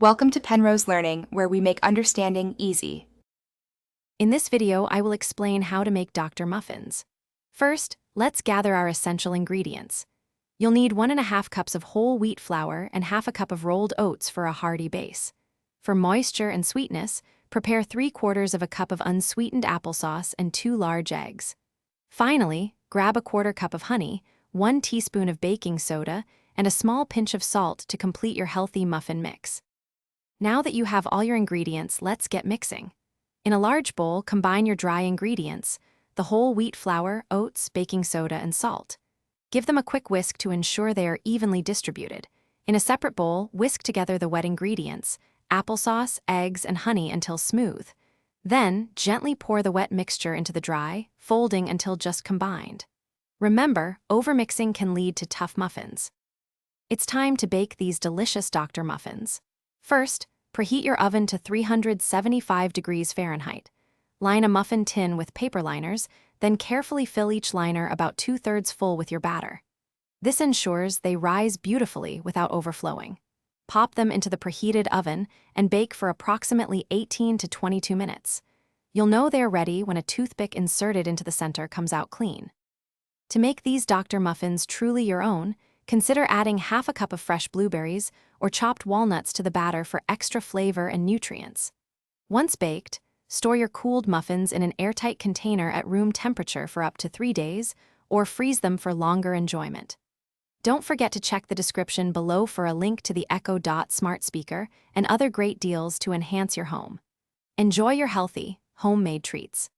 Welcome to Penrose Learning, where we make understanding easy. In this video, I will explain how to make Dr. Muffins. First, let's gather our essential ingredients. You'll need 1.5 cups of whole wheat flour and half a cup of rolled oats for a hearty base. For moisture and sweetness, prepare 3/4 of a cup of unsweetened applesauce and 2 large eggs. Finally, grab a 1/4 cup of honey, 1 teaspoon of baking soda, and a small pinch of salt to complete your healthy muffin mix. Now that you have all your ingredients, let's get mixing. In a large bowl, combine your dry ingredients, the whole wheat flour, oats, baking soda, and salt. Give them a quick whisk to ensure they are evenly distributed. In a separate bowl, whisk together the wet ingredients, applesauce, eggs, and honey until smooth. Then, gently pour the wet mixture into the dry, folding until just combined. Remember, overmixing can lead to tough muffins. It's time to bake these delicious Dr. Muffins. First, preheat your oven to 375 degrees Fahrenheit. Line a muffin tin with paper liners, then carefully fill each liner about 2/3 full with your batter. This ensures they rise beautifully without overflowing. Pop them into the preheated oven and bake for approximately 18 to 22 minutes. You'll know they're ready when a toothpick inserted into the center comes out clean. To make these Dr. Muffins truly your own, consider adding half a cup of fresh blueberries or chopped walnuts to the batter for extra flavor and nutrients. Once baked, store your cooled muffins in an airtight container at room temperature for up to 3 days, or freeze them for longer enjoyment. Don't forget to check the description below for a link to the Echo Dot smart speaker and other great deals to enhance your home. Enjoy your healthy, homemade treats.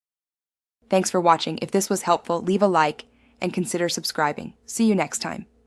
Thanks for watching. If this was helpful, leave a like and consider subscribing. See you next time.